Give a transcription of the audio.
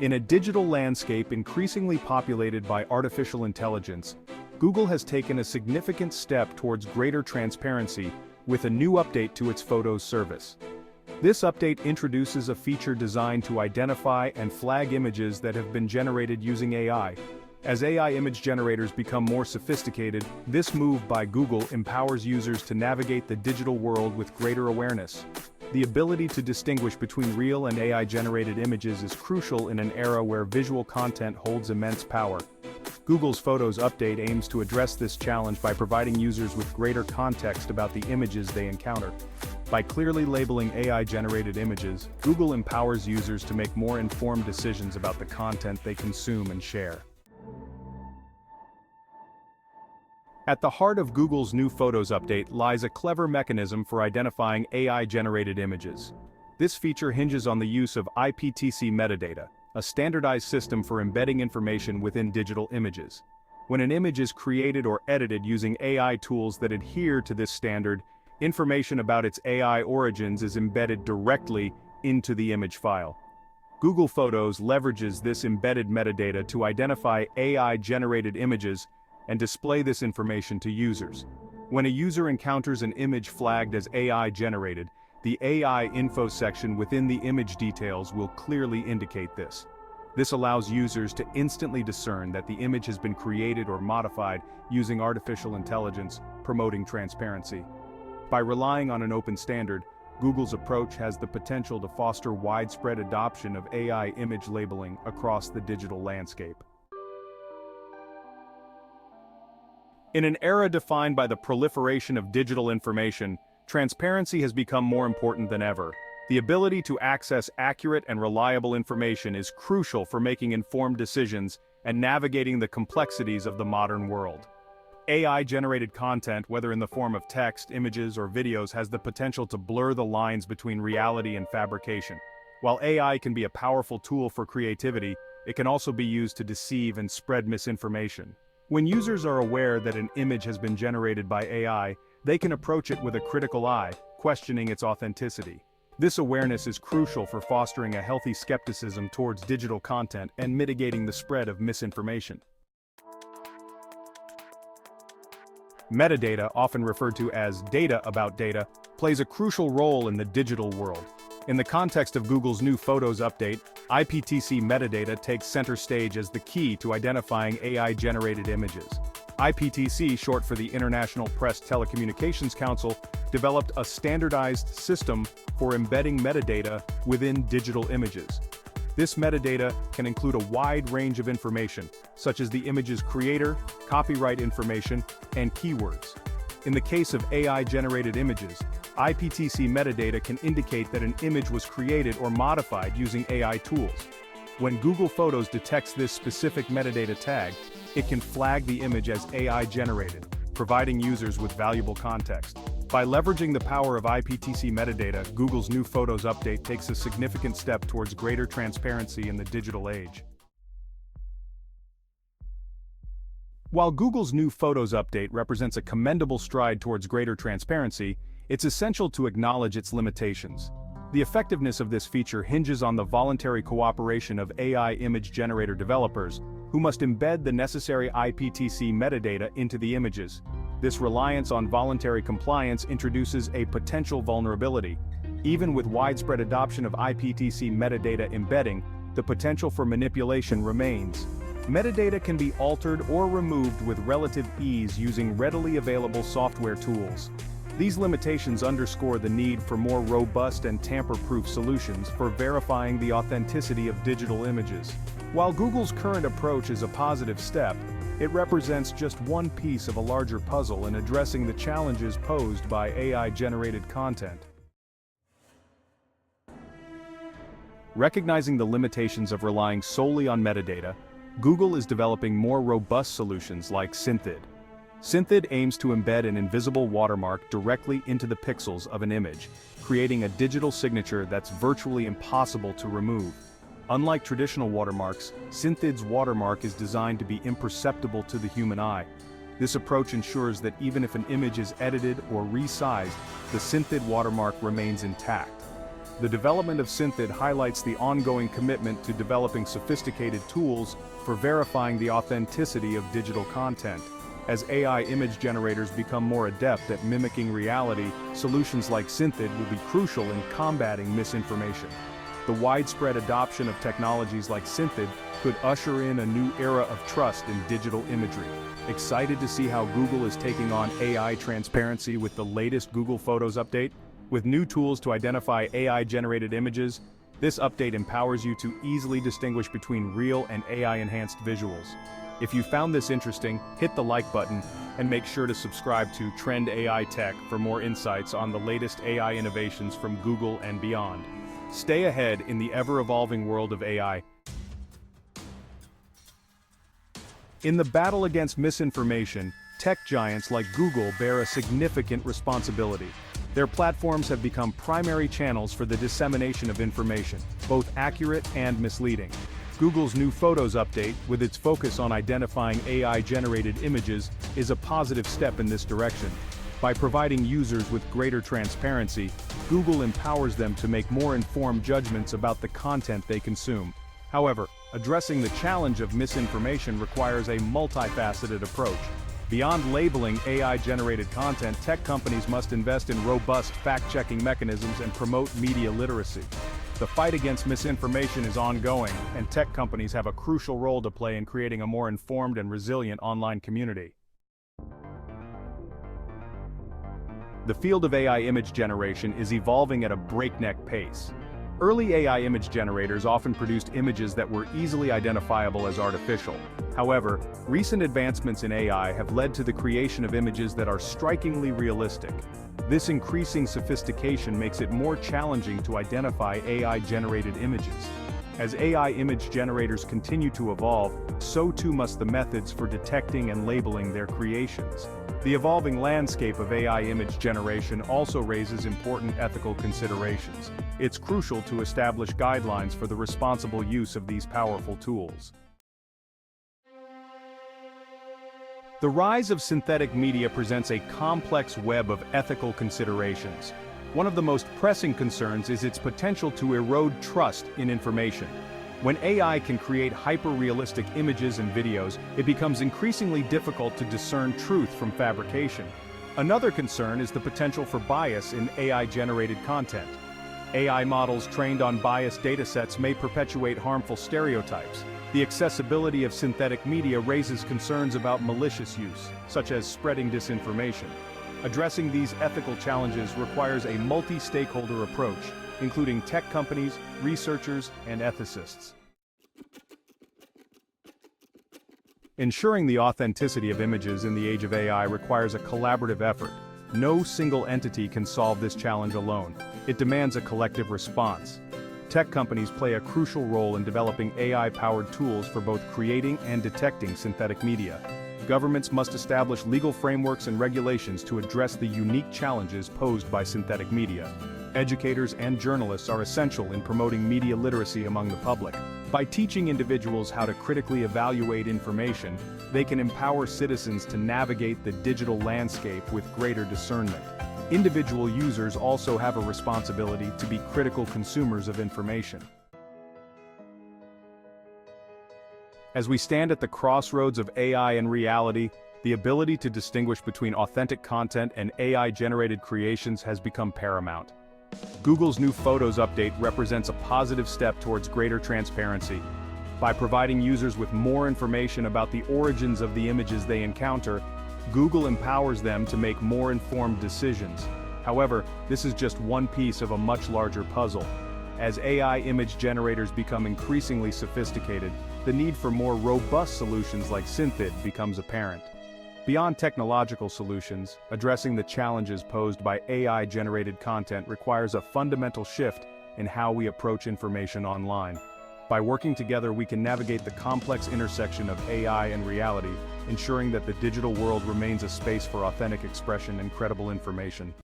In a digital landscape increasingly populated by artificial intelligence, Google has taken a significant step towards greater transparency with a new update to its Photos service. This update introduces a feature designed to identify and flag images that have been generated using AI. As AI image generators become more sophisticated, this move by Google empowers users to navigate the digital world with greater awareness. The ability to distinguish between real and AI-generated images is crucial in an era where visual content holds immense power. Google's Photos update aims to address this challenge by providing users with greater context about the images they encounter. By clearly labeling AI-generated images, Google empowers users to make more informed decisions about the content they consume and share. At the heart of Google's new Photos update lies a clever mechanism for identifying AI-generated images. This feature hinges on the use of IPTC metadata, a standardized system for embedding information within digital images. When an image is created or edited using AI tools that adhere to this standard, information about its AI origins is embedded directly into the image file. Google Photos leverages this embedded metadata to identify AI-generated images and display this information to users. When a user encounters an image flagged as AI-generated, the AI info section within the image details will clearly indicate this. This allows users to instantly discern that the image has been created or modified using artificial intelligence, promoting transparency. By relying on an open standard, Google's approach has the potential to foster widespread adoption of AI image labeling across the digital landscape. In an era defined by the proliferation of digital information, transparency has become more important than ever. The ability to access accurate and reliable information is crucial for making informed decisions and navigating the complexities of the modern world. AI-generated content, whether in the form of text, images, or videos, has the potential to blur the lines between reality and fabrication. While AI can be a powerful tool for creativity, it can also be used to deceive and spread misinformation. When users are aware that an image has been generated by AI, they can approach it with a critical eye, questioning its authenticity. This awareness is crucial for fostering a healthy skepticism towards digital content and mitigating the spread of misinformation. Metadata, often referred to as data about data, plays a crucial role in the digital world. In the context of Google's new Photos update, IPTC metadata takes center stage as the key to identifying AI-generated images. IPTC, short for the International Press Telecommunications Council, developed a standardized system for embedding metadata within digital images. This metadata can include a wide range of information, such as the image's creator, copyright information, and keywords. In the case of AI-generated images, IPTC metadata can indicate that an image was created or modified using AI tools. When Google Photos detects this specific metadata tag, it can flag the image as AI-generated, providing users with valuable context. By leveraging the power of IPTC metadata, Google's new Photos update takes a significant step towards greater transparency in the digital age. While Google's new Photos update represents a commendable stride towards greater transparency, it's essential to acknowledge its limitations. The effectiveness of this feature hinges on the voluntary cooperation of AI image generator developers, who must embed the necessary IPTC metadata into the images. This reliance on voluntary compliance introduces a potential vulnerability. Even with widespread adoption of IPTC metadata embedding, the potential for manipulation remains. Metadata can be altered or removed with relative ease using readily available software tools. These limitations underscore the need for more robust and tamper-proof solutions for verifying the authenticity of digital images. While Google's current approach is a positive step, it represents just one piece of a larger puzzle in addressing the challenges posed by AI-generated content. Recognizing the limitations of relying solely on metadata, Google is developing more robust solutions like SynthID. SynthID aims to embed an invisible watermark directly into the pixels of an image, creating a digital signature that's virtually impossible to remove. Unlike traditional watermarks, SynthID's watermark is designed to be imperceptible to the human eye. This approach ensures that even if an image is edited or resized, the SynthID watermark remains intact. the development of SynthID highlights the ongoing commitment to developing sophisticated tools for verifying the authenticity of digital content. As AI image generators become more adept at mimicking reality, solutions like SynthID will be crucial in combating misinformation. The widespread adoption of technologies like SynthID could usher in a new era of trust in digital imagery. Excited to see how Google is taking on AI transparency with the latest Google Photos update? With new tools to identify AI-generated images, this update empowers you to easily distinguish between real and AI-enhanced visuals. If you found this interesting, hit the like button and make sure to subscribe to Trend AI Tech for more insights on the latest AI innovations from Google and beyond. Stay ahead in the ever-evolving world of AI. In the battle against misinformation, tech giants like Google bear a significant responsibility. Their platforms have become primary channels for the dissemination of information, both accurate and misleading. Google's new Photos update, with its focus on identifying AI-generated images, is a positive step in this direction. By providing users with greater transparency, Google empowers them to make more informed judgments about the content they consume. However, addressing the challenge of misinformation requires a multifaceted approach. Beyond labeling AI-generated content, tech companies must invest in robust fact-checking mechanisms and promote media literacy. The fight against misinformation is ongoing, and tech companies have a crucial role to play in creating a more informed and resilient online community. The field of AI image generation is evolving at a breakneck pace. Early AI image generators often produced images that were easily identifiable as artificial. However, recent advancements in AI have led to the creation of images that are strikingly realistic. This increasing sophistication makes it more challenging to identify AI-generated images. As AI image generators continue to evolve, so too must the methods for detecting and labeling their creations. The evolving landscape of AI image generation also raises important ethical considerations. It's crucial to establish guidelines for the responsible use of these powerful tools. The rise of synthetic media presents a complex web of ethical considerations. One of the most pressing concerns is its potential to erode trust in information. When AI can create hyper-realistic images and videos, it becomes increasingly difficult to discern truth from fabrication. Another concern is the potential for bias in AI-generated content. AI models trained on biased datasets may perpetuate harmful stereotypes. The accessibility of synthetic media raises concerns about malicious use, such as spreading disinformation. Addressing these ethical challenges requires a multi-stakeholder approach, including tech companies, researchers, and ethicists. Ensuring the authenticity of images in the age of AI requires a collaborative effort. No single entity can solve this challenge alone. It demands a collective response. Tech companies play a crucial role in developing AI-powered tools for both creating and detecting synthetic media. Governments must establish legal frameworks and regulations to address the unique challenges posed by synthetic media. Educators and journalists are essential in promoting media literacy among the public. By teaching individuals how to critically evaluate information, they can empower citizens to navigate the digital landscape with greater discernment. Individual users also have a responsibility to be critical consumers of information. As we stand at the crossroads of AI and reality, the ability to distinguish between authentic content and AI-generated creations has become paramount. Google's new Photos update represents a positive step towards greater transparency. By providing users with more information about the origins of the images they encounter, Google empowers them to make more informed decisions. However, this is just one piece of a much larger puzzle. As AI image generators become increasingly sophisticated, the need for more robust solutions like SynthID becomes apparent. Beyond technological solutions, addressing the challenges posed by AI-generated content requires a fundamental shift in how we approach information online. By working together, we can navigate the complex intersection of AI and reality, ensuring that the digital world remains a space for authentic expression and credible information.